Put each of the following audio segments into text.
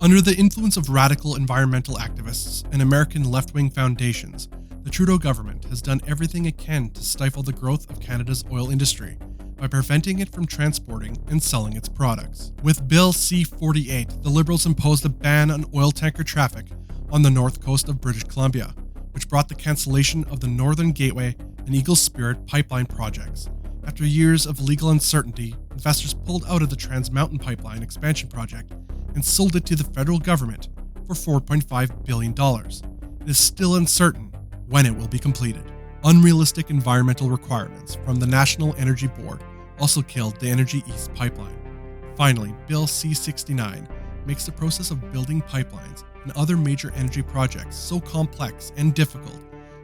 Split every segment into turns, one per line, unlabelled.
Under the influence of radical environmental activists and American left-wing foundations, the Trudeau government has done everything it can to stifle the growth of Canada's oil industry by preventing it from transporting and selling its products. With Bill C-48, the Liberals imposed a ban on oil tanker traffic on the north coast of British Columbia, which brought the cancellation of the Northern Gateway and Eagle Spirit pipeline projects. After years of legal uncertainty, investors pulled out of the Trans Mountain Pipeline expansion project and sold it to the federal government for $4.5 billion. It is still uncertain when it will be completed. Unrealistic environmental requirements from the National Energy Board also killed the Energy East pipeline. Finally, Bill C-69 makes the process of building pipelines and other major energy projects so complex and difficult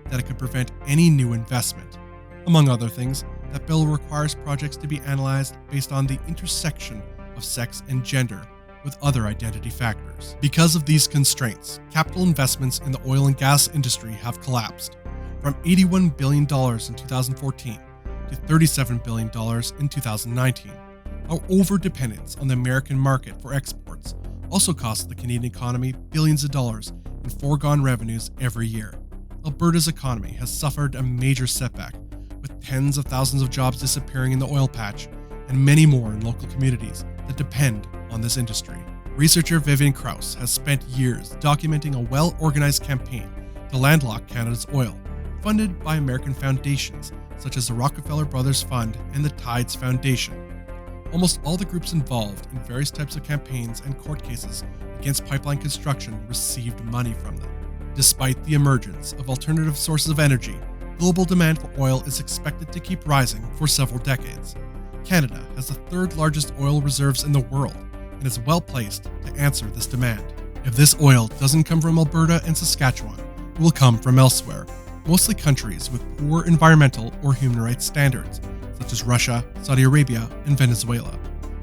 that it could prevent any new investment. Among other things, that bill requires projects to be analyzed based on the intersection of sex and gender with other identity factors. Because of these constraints, capital investments in the oil and gas industry have collapsed from $81 billion in 2014 to $37 billion in 2019. Our overdependence on the American market for exports also costs the Canadian economy billions of dollars in foregone revenues every year. Alberta's economy has suffered a major setback, with tens of thousands of jobs disappearing in the oil patch and many more in local communities that depend on this industry. Researcher Vivian Krause has spent years documenting a well-organized campaign to landlock Canada's oil, funded by American foundations such as the Rockefeller Brothers Fund and the Tides Foundation. Almost all the groups involved in various types of campaigns and court cases against pipeline construction received money from them. Despite the emergence of alternative sources of energy, global demand for oil is expected to keep rising for several decades. Canada has the third largest oil reserves in the world and is well placed to answer this demand. If this oil doesn't come from Alberta and Saskatchewan, it will come from elsewhere, mostly countries with poor environmental or human rights standards, such as Russia, Saudi Arabia, and Venezuela.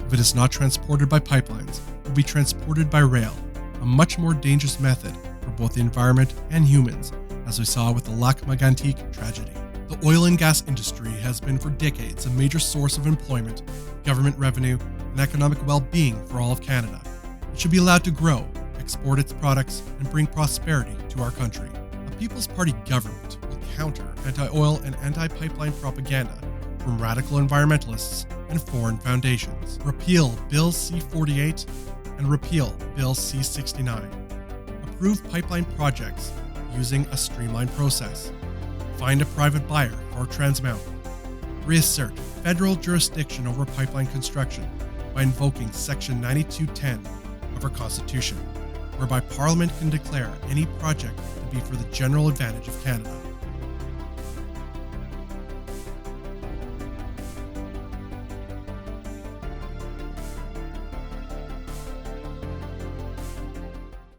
If it is not transported by pipelines, it will be transported by rail, a much more dangerous method for both the environment and humans, as we saw with the Lac Mégantic tragedy. The oil and gas industry has been for decades a major source of employment, government revenue, and economic well-being for all of Canada. It should be allowed to grow, export its products, and bring prosperity to our country. A People's Party government will counter anti-oil and anti-pipeline propaganda from radical environmentalists and foreign foundations. Repeal Bill C-48 and repeal Bill C-69. Approve pipeline projects using a streamlined process. Find a private buyer for Trans Mountain. Reassert federal jurisdiction over pipeline construction by invoking Section 9210 of our Constitution, whereby Parliament can declare any project to be for the general advantage of Canada.